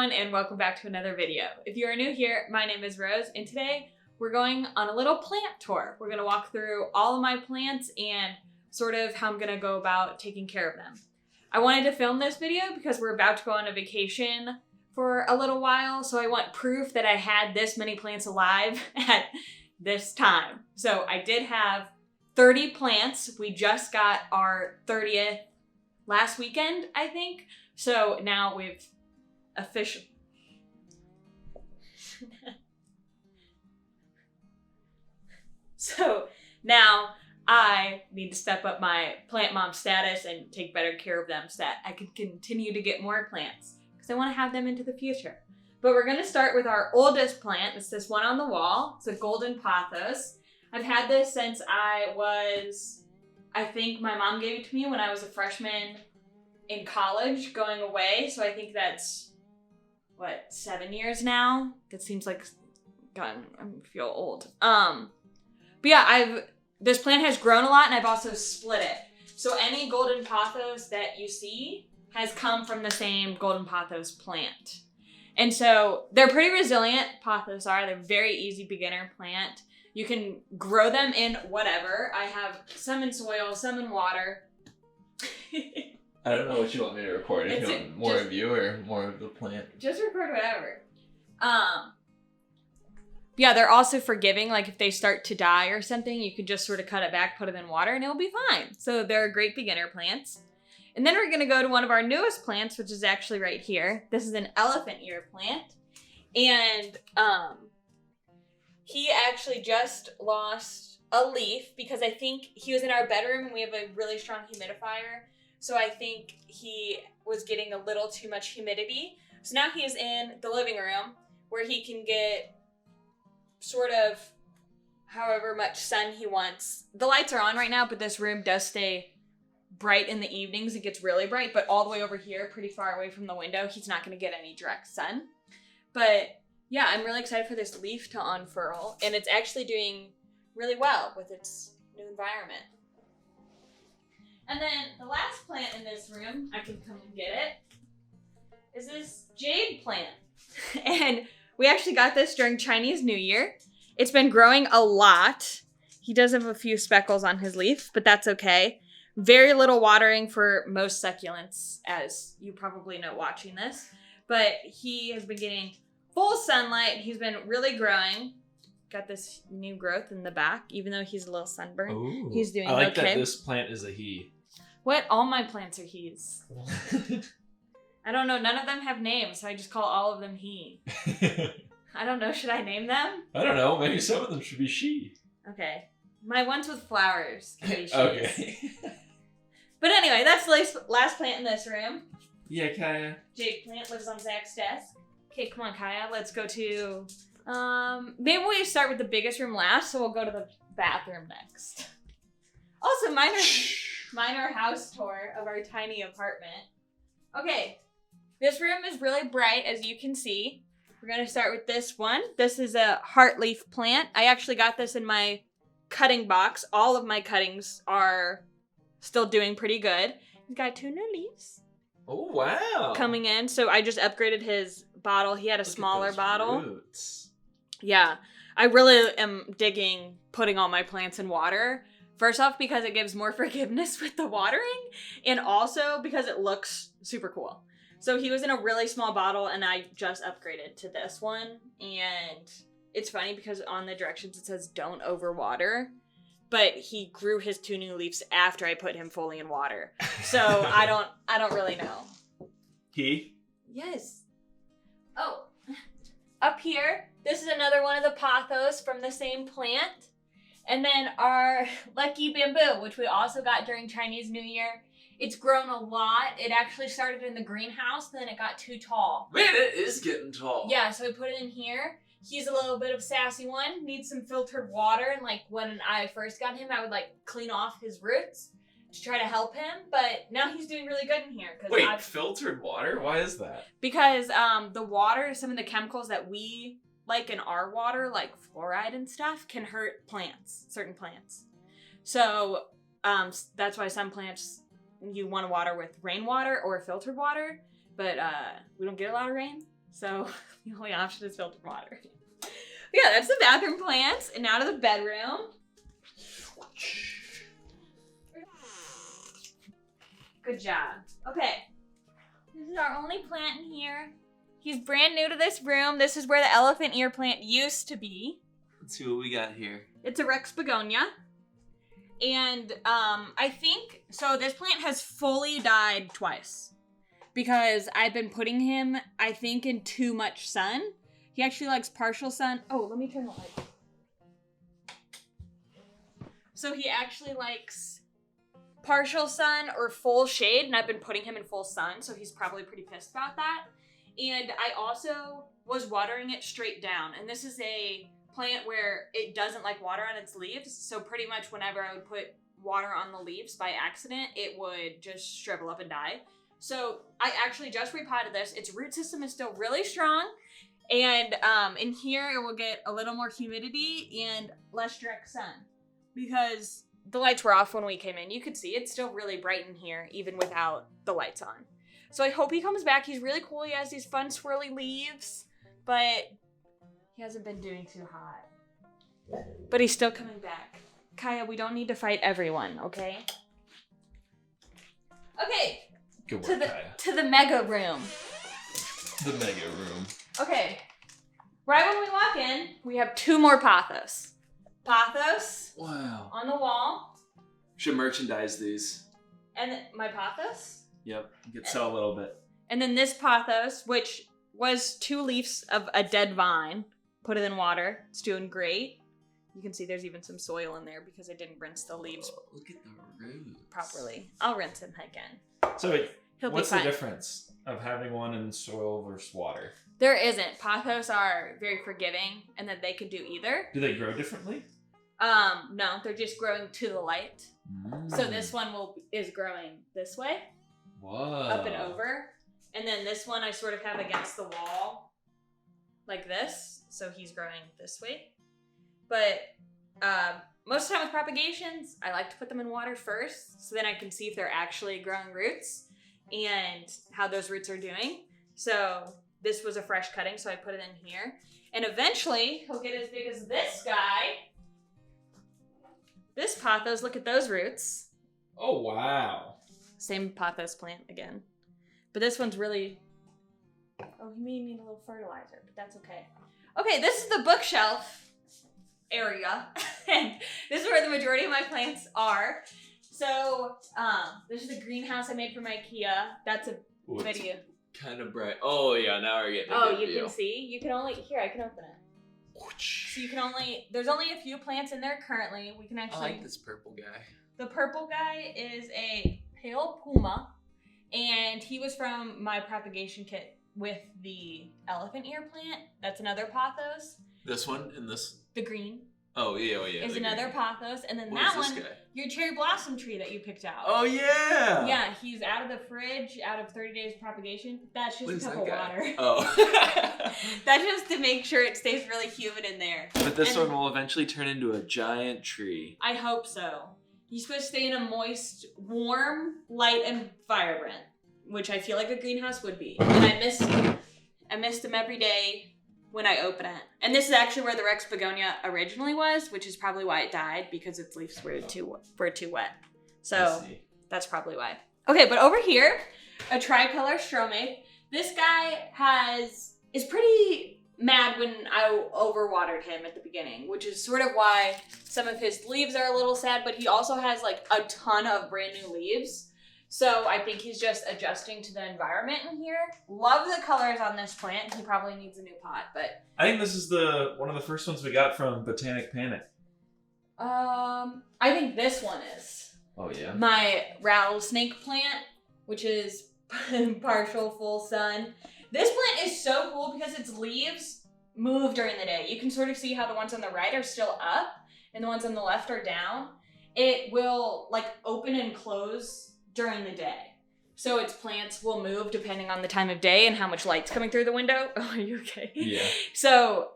everyone, and welcome back to another video. If you are new here, my name is Rose, and today we're going on a little plant tour. We're gonna walk through all of my plants and sort of how I'm gonna go about taking care of them. I wanted to film this video because we're about to go on a vacation for a little while, so I want proof that I had this many plants alive at this time. So I did have 30 plants. We just got our 30th last weekend, I think. So now we've officially... So now I need to step up my plant mom status and take better care of them so that I can continue to get more plants because I want to have them into the future. But we're going to start with our oldest plant. It's this one on the wall. It's a golden pothos. I've had this since I think my mom gave it to me when I was a freshman in college going away. So I think that's, 7 years now? That seems like, God, I feel old. But yeah, this plant has grown a lot and I've also split it. So any golden pothos that you see has come from the same golden pothos plant. And so they're pretty resilient, pothos are. They're very easy beginner plant. You can grow them in whatever. I have some in soil, some in water. I don't know what you want me to record. If you want more of you or more of the plant. Just record whatever. Yeah, they're also forgiving. Like if they start to die or something, you can just sort of cut it back, put it in water, and it'll be fine. So they're great beginner plants. And then we're going to go to one of our newest plants, which is actually right here. This is an elephant ear plant. And he actually just lost a leaf because I think he was in our bedroom and we have a really strong humidifier. So I think he was getting a little too much humidity. So now he is in the living room where he can get sort of however much sun he wants. The lights are on right now, but this room does stay bright in the evenings. It gets really bright, but all the way over here, pretty far away from the window, he's not going to get any direct sun. But yeah, I'm really excited for this leaf to unfurl, and it's actually doing really well with its new environment. And then the last plant in this room, I can come and get it, is this jade plant. And we actually got this during Chinese New Year. It's been growing a lot. He does have a few speckles on his leaf, but that's okay. Very little watering for most succulents, as you probably know watching this. But he has been getting full sunlight. He's been really growing. Got this new growth in the back, even though he's a little sunburned. Ooh, he's doing okay. I like that this plant is a he. What? All my plants are he's. I don't know. None of them have names, so I just call all of them he. I don't know. Should I name them? I don't know. Maybe some of them should be she. Okay. My ones with flowers can be she's. Okay. But anyway, that's the last plant in this room. Yeah, Kaya. Jade plant lives on Zach's desk. Okay, come on, Kaya. Let's go to... maybe we start with the biggest room last, so we'll go to the bathroom next. Also, minor house tour of our tiny apartment. Okay, this room is really bright, as you can see. We're going to start with this one. This is a heartleaf plant. I actually got this in my cutting box. All of my cuttings are still doing pretty good. He's got 2 new leaves. Oh, wow. Coming in. So I just upgraded his bottle. He had a smaller bottle. Roots. Yeah. I really am digging putting all my plants in water. First off, because it gives more forgiveness with the watering, and also because it looks super cool. So he was in a really small bottle, and I just upgraded to this one. And it's funny because on the directions it says don't overwater, but he grew his 2 new leaves after I put him fully in water. So I don't really know. He? Yes. Oh, up here, this is another one of the pothos from the same plant. And then our lucky bamboo, which we also got during Chinese New Year. It's grown a lot. It actually started in the greenhouse, then it got too tall. Man, it is getting tall. Yeah, so we put it in here. He's a little bit of sassy one, needs some filtered water. And like when I first got him, I would like clean off his roots to try to help him. But now he's doing really good in here. Wait, filtered water? Why is that? Because the water, some of the chemicals that we like in our water, like fluoride and stuff, can hurt plants, certain plants. So that's why some plants you want to water with rainwater or filtered water, but we don't get a lot of rain. So the only option is filtered water. Yeah, that's the bathroom plants. And now to the bedroom. Good job. Okay. This is our only plant in here. He's brand new to this room. This is where the elephant ear plant used to be. Let's see what we got here. It's a Rex begonia. And I think, so this plant has fully died twice. Because I've been putting him, I think, in too much sun. He actually likes partial sun. Oh, let me turn the light. So he actually likes partial sun or full shade, and I've been putting him in full sun, so he's probably pretty pissed about that. And I also was watering it straight down, and this is a plant where it doesn't like water on its leaves, so pretty much whenever I would put water on the leaves by accident, it would just shrivel up and die. So I actually just repotted this. Its root system is still really strong, and in here it will get a little more humidity and less direct sun, because the lights were off when we came in. You could see it's still really bright in here, even without the lights on. So I hope he comes back. He's really cool. He has these fun swirly leaves, but he hasn't been doing too hot. But he's still coming back. Kaya, we don't need to fight everyone, okay? Okay. Good work, Kaya. To the mega room. The mega room. Okay. Right when we walk in, we have 2 more pothos. Pothos. Wow. On the wall. Should merchandise these. And my pothos. Yep. You could sell a little bit. And then this pothos, which was 2 leaves of a dead vine. Put it in water. It's doing great. You can see there's even some soil in there because I didn't rinse the leaves look at the roots properly. I'll rinse him again. So wait, He'll what's be the fine. difference of having one in soil versus water? There isn't. Pothos are very forgiving, and that they could do either. Do they grow differently? No, they're just growing to the light. So this one is growing this way, Whoa. up and over, and then this one I sort of have against the wall, like this. So he's growing this way. But most of the time with propagations, I like to put them in water first, so then I can see if they're actually growing roots and how those roots are doing. So this was a fresh cutting, so I put it in here. And eventually, he'll get as big as this guy. This pothos, look at those roots. Oh, wow. Same pothos plant again. But this one's really... Oh, he may need a little fertilizer, but that's okay. Okay, this is the bookshelf area. And this is where the majority of my plants are. So, this is the greenhouse I made from IKEA. That's a video. Kind of bright. Oh, yeah, now we're getting a Oh, good you view. can see? You can only... Here, I can open it. So you can only... There's only a few plants in there currently. We can I actually... like this purple guy. The purple guy is a pale puma, and he was from my propagation kit with the elephant ear plant. That's another pothos. This one and this. The green Oh yeah. is the another green. pothos, and then What that is one, this guy? your cherry blossom tree that you picked out. Oh yeah. Yeah, he's out of the fridge, out of 30 days propagation. That's just What a is cup that of guy? water. Oh. That's just to make sure it stays really humid in there. But this And- one will eventually turn into a giant tree. I hope so. He's supposed to stay in a moist, warm, light, and vibrant, which I feel like a greenhouse would be. And I missed him every day when I open it. And this is actually where the Rex begonia originally was, which is probably why it died, because its leaves were too wet. So that's probably why. Okay, but over here, a tricolor stromate. This guy is pretty mad when I overwatered him at the beginning, which is sort of why some of his leaves are a little sad, but he also has like a ton of brand new leaves. So I think he's just adjusting to the environment in here. Love the colors on this plant. He probably needs a new pot, but... I think this is one of the first ones we got from Botanic Panic. I think this one is. Oh, yeah? My rattlesnake plant, which is partial full sun. This plant is so cool because its leaves move during the day. You can sort of see how the ones on the right are still up and the ones on the left are down. It will like open and close during the day. So its plants will move depending on the time of day and how much light's coming through the window. Oh, are you okay? Yeah. So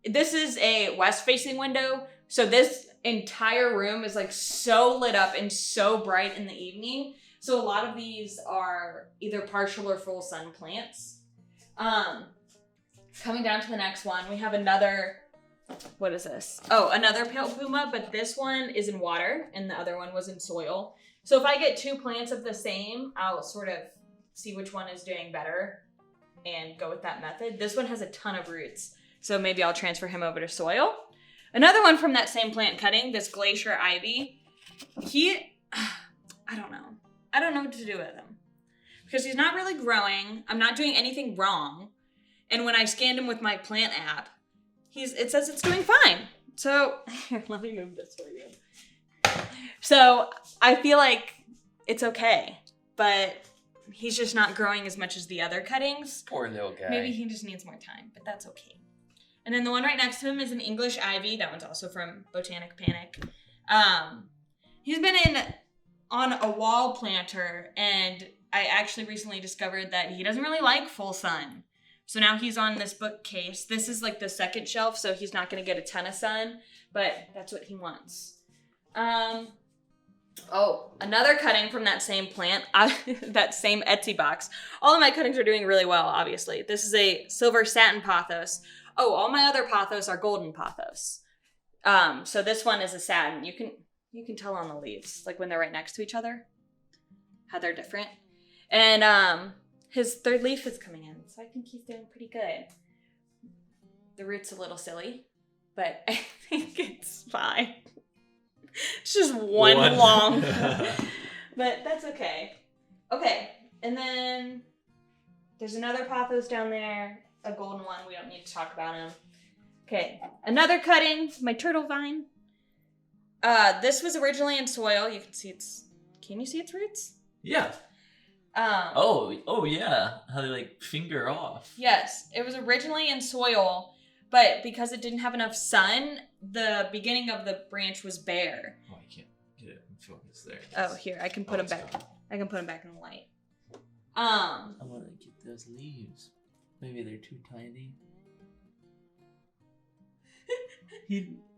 this is a west facing window. So this entire room is like so lit up and so bright in the evening. So a lot of these are either partial or full sun plants. Coming down to the next one, we have another, what is this? Oh, another pale puma, but this one is in water and the other one was in soil. So if I get 2 plants of the same, I'll sort of see which one is doing better and go with that method. This one has a ton of roots, so maybe I'll transfer him over to soil. Another one from that same plant cutting, this glacier ivy, I don't know. I don't know what to do with him because he's not really growing. I'm not doing anything wrong. And when I scanned him with my plant app, it says it's doing fine. So here, let me move this for you. So I feel like it's okay, but he's just not growing as much as the other cuttings. Poor little guy. Maybe he just needs more time, but that's okay. And then the one right next to him is an English ivy. That one's also from Botanic Panic. He's been on a wall planter, and I actually recently discovered that he doesn't really like full sun. So now he's on this bookcase. This is like the second shelf, so he's not going to get a ton of sun, but that's what he wants. Oh, another cutting from that same plant, that same Etsy box. All of my cuttings are doing really well, obviously. This is a silver satin pothos. Oh, all my other pothos are golden pothos. So this one is a satin. You can tell on the leaves, like when they're right next to each other, how they're different. And his third leaf is coming in, so I think he's doing pretty good. The root's a little silly, but I think it's fine. It's just one long, but that's okay. Okay, and then there's another pothos down there, a golden one. We don't need to talk about him. Okay, another cutting, my turtle vine. This was originally in soil. You can see can you see its roots? Yeah. Oh yeah. How they like finger off. Yes, it was originally in soil, but because it didn't have enough sun, the beginning of the branch was bare. Oh, I can't get it in focus there. Oh, here, I can put him back. I can put him back in the light. I want to get those leaves. Maybe they're too tiny.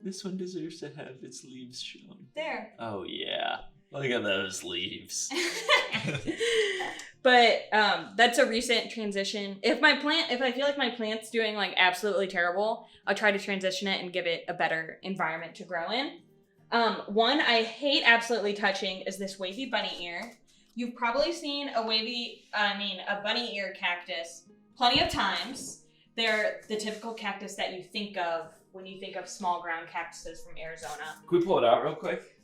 This one deserves to have its leaves shown. There. Oh yeah. Look at those leaves. But that's a recent transition. If I feel like my plant's doing like absolutely terrible, I'll try to transition it and give it a better environment to grow in. One I hate absolutely touching is this wavy bunny ear. You've probably seen a bunny ear cactus plenty of times. They're the typical cactus that you think of when you think of small ground cactuses from Arizona. Can we pull it out real quick?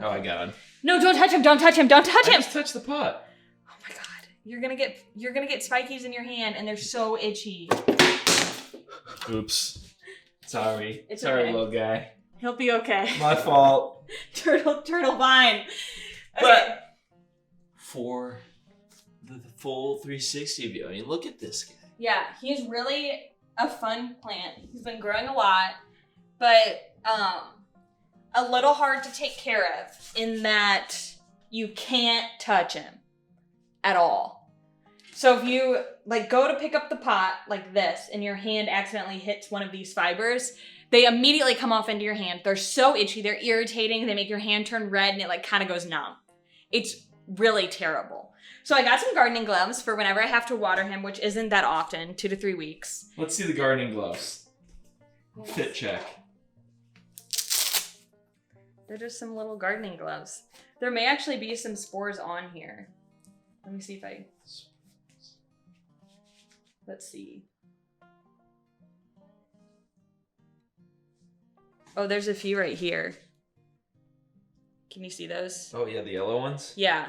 Oh, I got him. No, don't touch him! Don't touch him! Don't touch him! Just touch the pot. Oh my god. You're gonna get spikies in your hand and they're so itchy. Oops. Sorry. It's Sorry, okay. little guy. He'll be okay. My fault. Turtle vine. Okay. But for the full 360 view, I mean, look at this guy. Yeah, he's really a fun plant. He's been growing a lot, but a little hard to take care of in that you can't touch him at all. So if you like go to pick up the pot like this and your hand accidentally hits one of these fibers, they immediately come off into your hand. They're so itchy, they're irritating, they make your hand turn red and it like kind of goes numb. It's really terrible. So I got some gardening gloves for whenever I have to water him, which isn't that often, 2 to 3 weeks. Let's see the gardening gloves. Fit check. They're just some little gardening gloves. There may actually be some spores on here. Let me see if I... Let's see. Oh, there's a few right here. Can you see those? Oh yeah, the yellow ones? Yeah.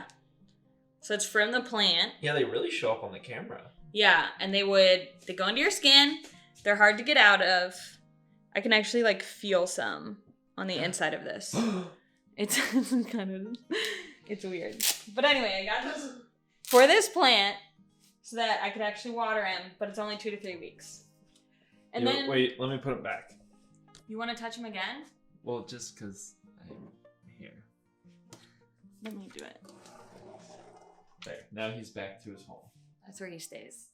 So it's from the plant. Yeah, they really show up on the camera. Yeah, and they go into your skin. They're hard to get out of. I can actually like feel some on the inside of this. It's it's weird. But anyway, I got this for this plant so that I could actually water him, but it's only 2 to 3 weeks. And then wait, let me put him back. You want to touch him again? Well, just because I'm here. Let me do it. There. Now he's back to his home. That's where he stays.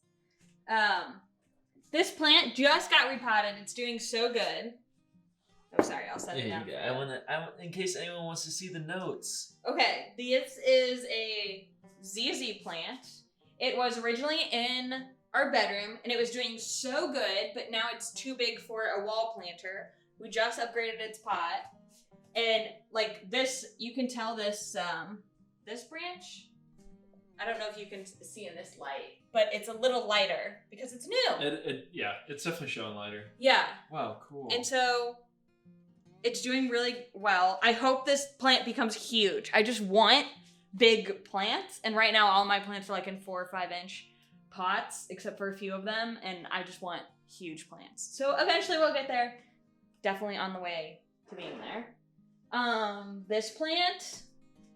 This plant just got repotted. It's doing so good. Oh, sorry. I'll set it down. I want in case anyone wants to see the notes. Okay. This is a ZZ plant. It was originally in our bedroom, and it was doing so good, but now it's too big for a wall planter. We just upgraded its pot. And, like, this, you can tell this, this branch, I don't know if you can see in this light, but it's a little lighter because it's new. Yeah, it's definitely showing lighter. Yeah. Wow, cool. And so it's doing really well. I hope this plant becomes huge. I just want big plants. And right now, all my plants are like in 4 or 5 inch pots, except for a few of them. And I just want huge plants. So eventually we'll get there. Definitely on the way to being there. This plant,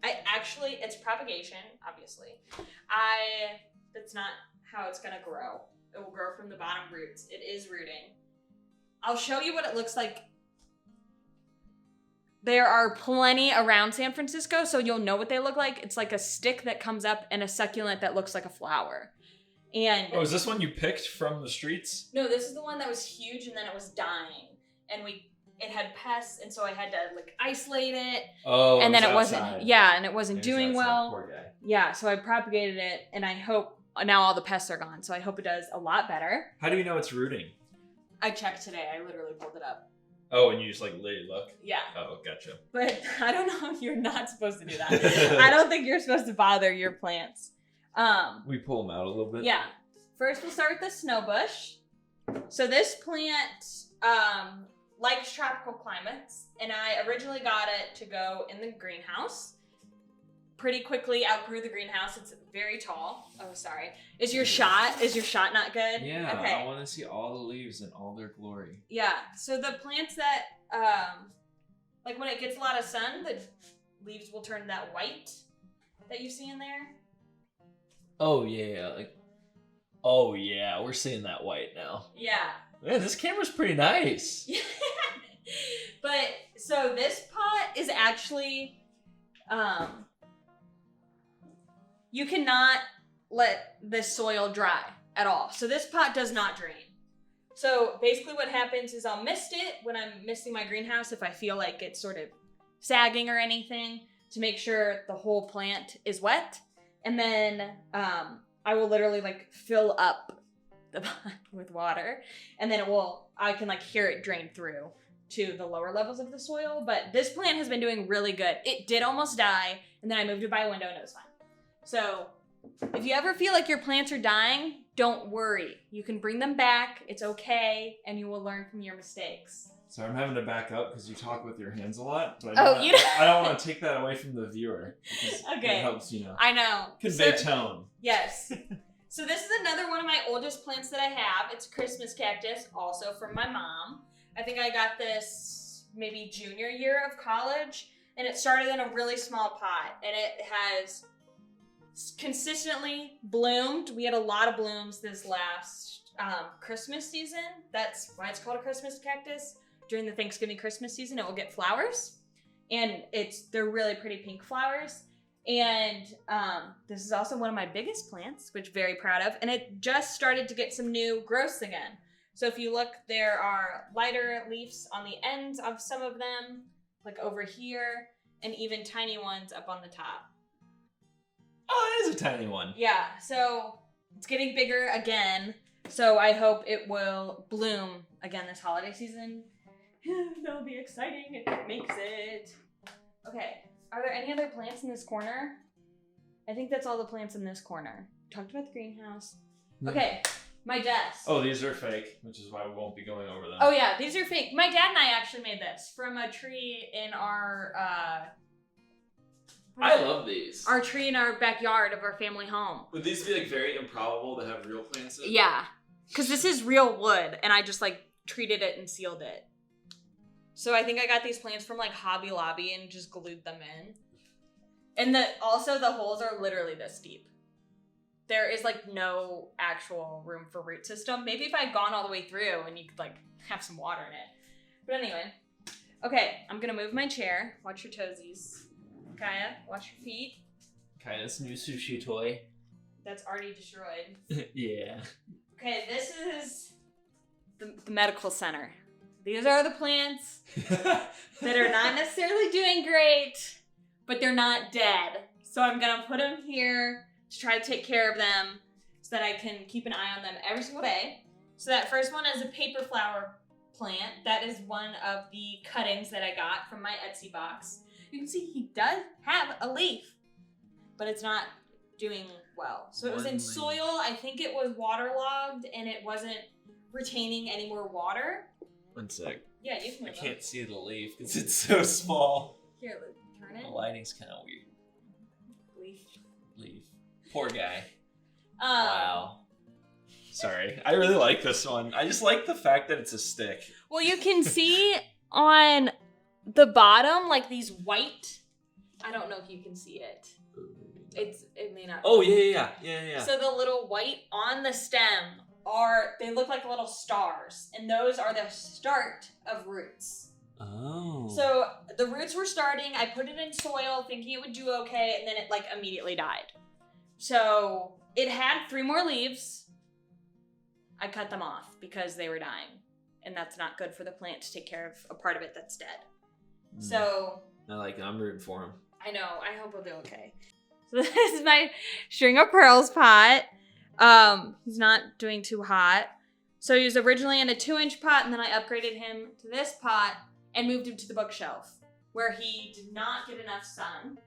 it's propagation, obviously. That's not how it's gonna grow. It will grow from the bottom roots. It is rooting. I'll show you what it looks like. There are plenty around San Francisco, so you'll know what they look like. It's like a stick that comes up and a succulent that looks like a flower. And is this one you picked from the streets? No, this is the one that was huge and then it was dying. And it had pests, and so I had to like isolate it. Oh, and then it outside. wasn't. Yeah, and it wasn't doing outside. well. Poor guy. Yeah, so I propagated it, and I hope now all the pests are gone. So I hope it does a lot better. How do you know it's rooting? I checked today. I literally pulled it up. Oh, and you just like look. Yeah. Oh, gotcha. But I don't know if you're not supposed to do that. I don't think you're supposed to bother your plants. We pull them out a little bit. Yeah. First, we'll start with the snow bush. So this plant likes tropical climates, and I originally got it to go in the greenhouse. Pretty quickly outgrew the greenhouse. It's very tall. Oh, sorry. Is your shot not good? Yeah, Okay. I want to see all the leaves in all their glory. Yeah. So the plants that, like when it gets a lot of sun, the leaves will turn that white that you see in there. Oh yeah, oh yeah, we're seeing that white now. Yeah. Man, this camera's pretty nice. But so this pot is actually, you cannot let this soil dry at all. So this pot does not drain. So basically what happens is I'll mist it when I'm misting my greenhouse if I feel like it's sort of sagging or anything to make sure the whole plant is wet. And then I will literally like fill up the pot with water, and then I can like hear it drain through to the lower levels of the soil. But this plant has been doing really good. It did almost die, and then I moved it by a window and it was fine. So if you ever feel like your plants are dying, don't worry. You can bring them back. It's okay, and you will learn from your mistakes. So I'm having to back up because you talk with your hands a lot. But I don't want to take that away from the viewer. Okay. It helps, I know. Convey tone. Yes. So this is another one of my oldest plants that I have. It's a Christmas cactus, also from my mom. I think I got this maybe junior year of college, and it started in a really small pot, and it has consistently bloomed. We had a lot of blooms this last Christmas season. That's why it's called a Christmas cactus. During the Thanksgiving Christmas season, it will get flowers, and they're really pretty pink flowers. And this is also one of my biggest plants, which I'm very proud of. And it just started to get some new growths again. So if you look, there are lighter leaves on the ends of some of them, like over here, and even tiny ones up on the top. Oh, it is a tiny one. Yeah, so it's getting bigger again. So I hope it will bloom again this holiday season. That'll be exciting if it makes it. Okay. Are there any other plants in this corner? I think that's all the plants in this corner. Talked about the greenhouse. Okay, my desk. Oh, these are fake, which is why we won't be going over them. Oh yeah, these are fake. My dad and I actually made this from a tree in our, I love these. our tree in our backyard of our family home. Would these be like very improbable to have real plants in? Yeah, because this is real wood, and I just like treated it and sealed it. So I think I got these plants from like Hobby Lobby and just glued them in. And also the holes are literally this deep. There is like no actual room for root system. Maybe if I had gone all the way through and you could like have some water in it. But anyway. Okay, I'm gonna move my chair. Watch your toesies. Kaya, watch your feet. Kaya's new sushi toy. That's already destroyed. Yeah. Okay, this is the medical center. These are the plants that are not necessarily doing great, but they're not dead. So I'm going to put them here to try to take care of them so that I can keep an eye on them every single day. So that first one is a paper flower plant. That is one of the cuttings that I got from my Etsy box. You can see he does have a leaf, but it's not doing well. So it was in soil. I think it was waterlogged and it wasn't retaining any more water. One sec. Yeah, you can I move can't see the leaf because it's so small. Here, turn it. The lighting's kind of weird. Leaf. Poor guy. Wow. Sorry. I really like this one. I just like the fact that it's a stick. Well, you can see on the bottom, like these white. I don't know if you can see it. It may not. Oh, yeah. So the little white on the stem they look like little stars, and those are the start of roots. Oh. So the roots were starting. I put it in soil thinking it would do okay, and then it like immediately died. So it had 3 more leaves. I cut them off because they were dying, and that's not good for the plant to take care of a part of it that's dead. So I'm rooting for him. I know. I hope he'll do okay. So this is my string of pearls pot. He's not doing too hot. So he was originally in a 2-inch pot, and then I upgraded him to this pot and moved him to the bookshelf, where he did not get enough sun.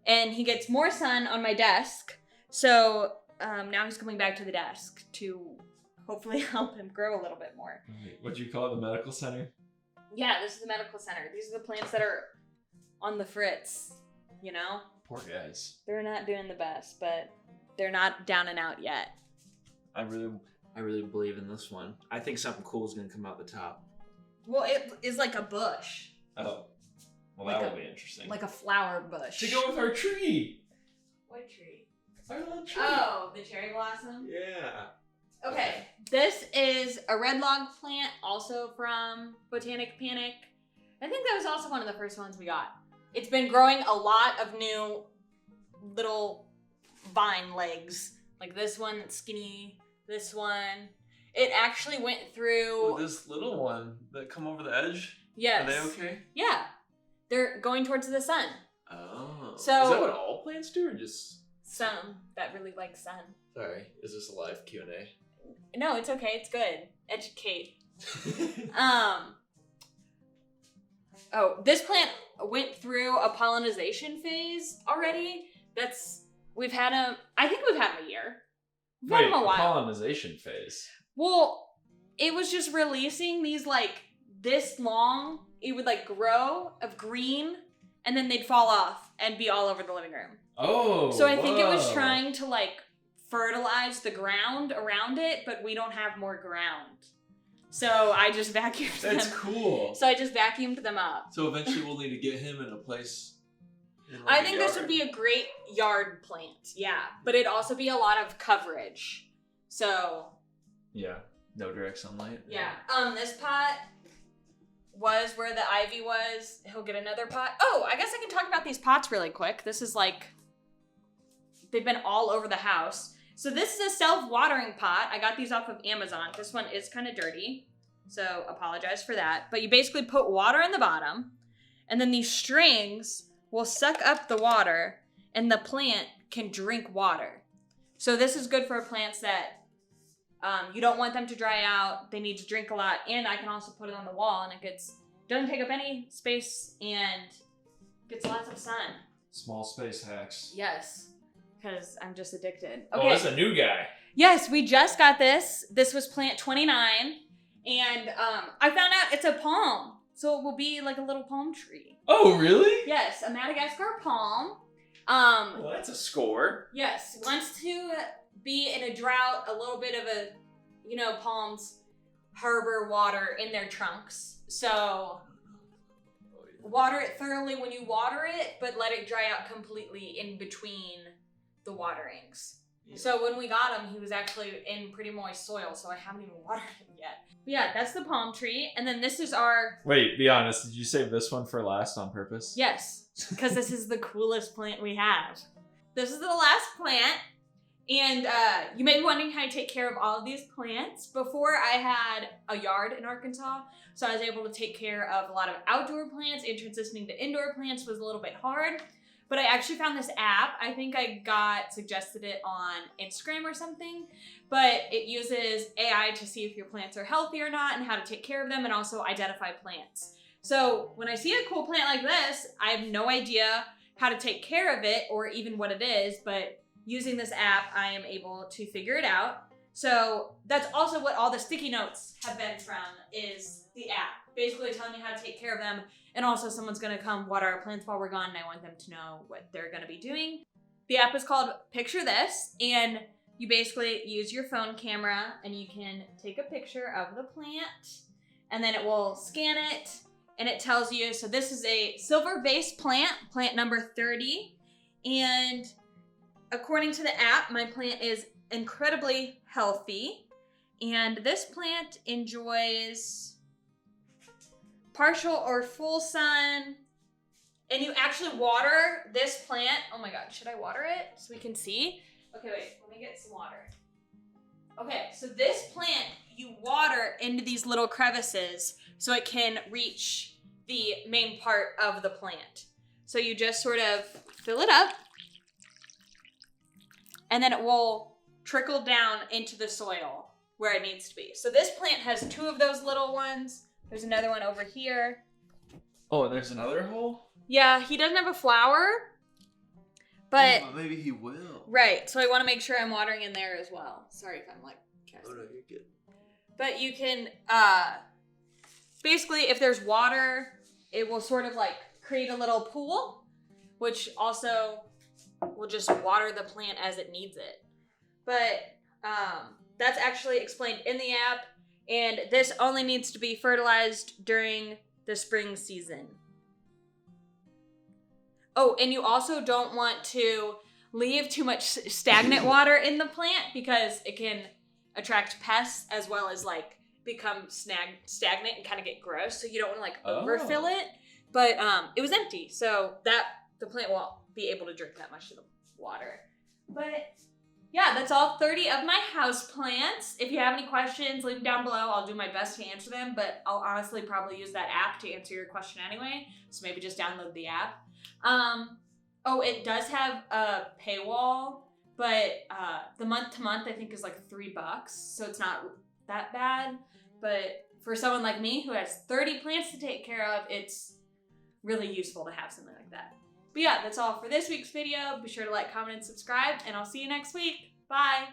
And he gets more sun on my desk. So now he's coming back to the desk to hopefully help him grow a little bit more. What'd you call it, the medical center? Yeah, this is the medical center. These are the plants that are on the fritz, you know? Poor guys. They're not doing the best, but they're not down and out yet. I really believe in this one. I think something cool is gonna come out the top. Well, it is like a bush. Oh. Well, Like that a- will be interesting. Like a flower bush. To go with our tree. What tree? Our little tree. Oh, the cherry blossom? Yeah. Okay. This is a red log plant, also from Botanic Panic. I think that was also one of the first ones we got. It's been growing a lot of new little vine legs. Like this one that's skinny, this one. It actually went through... With this little one that come over the edge? Yes. Are they okay? Yeah. They're going towards the sun. Oh. So- is that what all plants do, or just? Some that really like sun. Sorry, is this a live Q&A? No, it's okay. It's good. Educate. This plant went through a pollination phase already. We've had him, I think we've had him a year. We've had him a while. Pollination phase. Well, it was just releasing these like this long. It would like grow of green, and then they'd fall off and be all over the living room. Oh. So I think it was whoa. trying to like fertilize the ground around it, but we don't have more ground. So I just vacuumed them. That's cool. So I just vacuumed them up. So eventually we'll need to get him in a place. I think this would be a great yard plant. Yeah. But it'd also be a lot of coverage. So Yeah. No direct sunlight. yeah. This pot was where the ivy was. He'll get another pot. Oh, I guess I can talk about these pots really quick. This is like, they've been all over the house. So this is a self-watering pot. I got these off of Amazon. This one is kind of dirty, so apologize for that. But you basically put water in the bottom, and then these strings will suck up the water, and the plant can drink water. So this is good for plants that you don't want them to dry out. They need to drink a lot, and I can also put it on the wall, and it doesn't take up any space and gets lots of sun. Small space hacks. Yes. Because I'm just addicted. Oh, Okay. that's a new guy. Yes, we just got this. This was plant 29. And I found out it's a palm. So it will be like a little palm tree. Oh, really? Yes, a Madagascar palm. Well, that's a score. Yes, wants to be in a drought, a little bit of a, palms harbor water in their trunks. So water it thoroughly when you water it, but let it dry out completely in between the waterings. Yeah. So when we got him, he was actually in pretty moist soil, so I haven't even watered him yet. But yeah, that's the palm tree. And then this is our... Wait, be honest. Did you save this one for last on purpose? Yes, because this is the coolest plant we have. This is the last plant. And you may be wondering how I take care of all of these plants. Before, I had a yard in Arkansas, so I was able to take care of a lot of outdoor plants, and transitioning to indoor plants was a little bit hard. But I actually found this app. I think I got suggested it on Instagram or something. But it uses AI to see if your plants are healthy or not and how to take care of them and also identify plants. So when I see a cool plant like this, I have no idea how to take care of it or even what it is, but using this app, I am able to figure it out. So that's also what all the sticky notes have been from, is the app. Basically telling me how to take care of them, and also someone's gonna come water our plants while we're gone, and I want them to know what they're gonna be doing. The app is called PictureThis, and you basically use your phone camera and you can take a picture of the plant, and then it will scan it, and it tells you, so this is a silver vase plant, plant number 30, and according to the app, my plant is incredibly healthy, and this plant enjoys partial or full sun, and you actually water this plant. Oh my god, should I water it so we can see? Okay, wait, let me get some water. Okay, so this plant, you water into these little crevices so it can reach the main part of the plant. So you just sort of fill it up, and then it will trickle down into the soil where it needs to be. So this plant has 2 of those little ones. There's another one over here. Oh, there's another hole? Yeah, he doesn't have a flower, but... Oh, maybe he will. Right, so I want to make sure I'm watering in there as well. Sorry if I'm like... Oh, no, you're good. But you can, basically, if there's water, it will sort of like create a little pool, which also will just water the plant as it needs it. But that's actually explained in the app, and this only needs to be fertilized during the spring season. Oh, and you also don't want to leave too much stagnant water in the plant because it can attract pests as well as like become stagnant and kind of get gross. So you don't want to like overfill it. But it was empty, so that the plant won't be able to drink that much of the water. But yeah, that's all 30 of my house plants. If you have any questions, leave them down below. I'll do my best to answer them, but I'll honestly probably use that app to answer your question anyway. So maybe just download the app. Oh, it does have a paywall, but the month to month I think is like $3, so it's not that bad. But for someone like me who has 30 plants to take care of, it's really useful to have something like that. But yeah, that's all for this week's video. Be sure to like, comment, and subscribe, and I'll see you next week. Bye!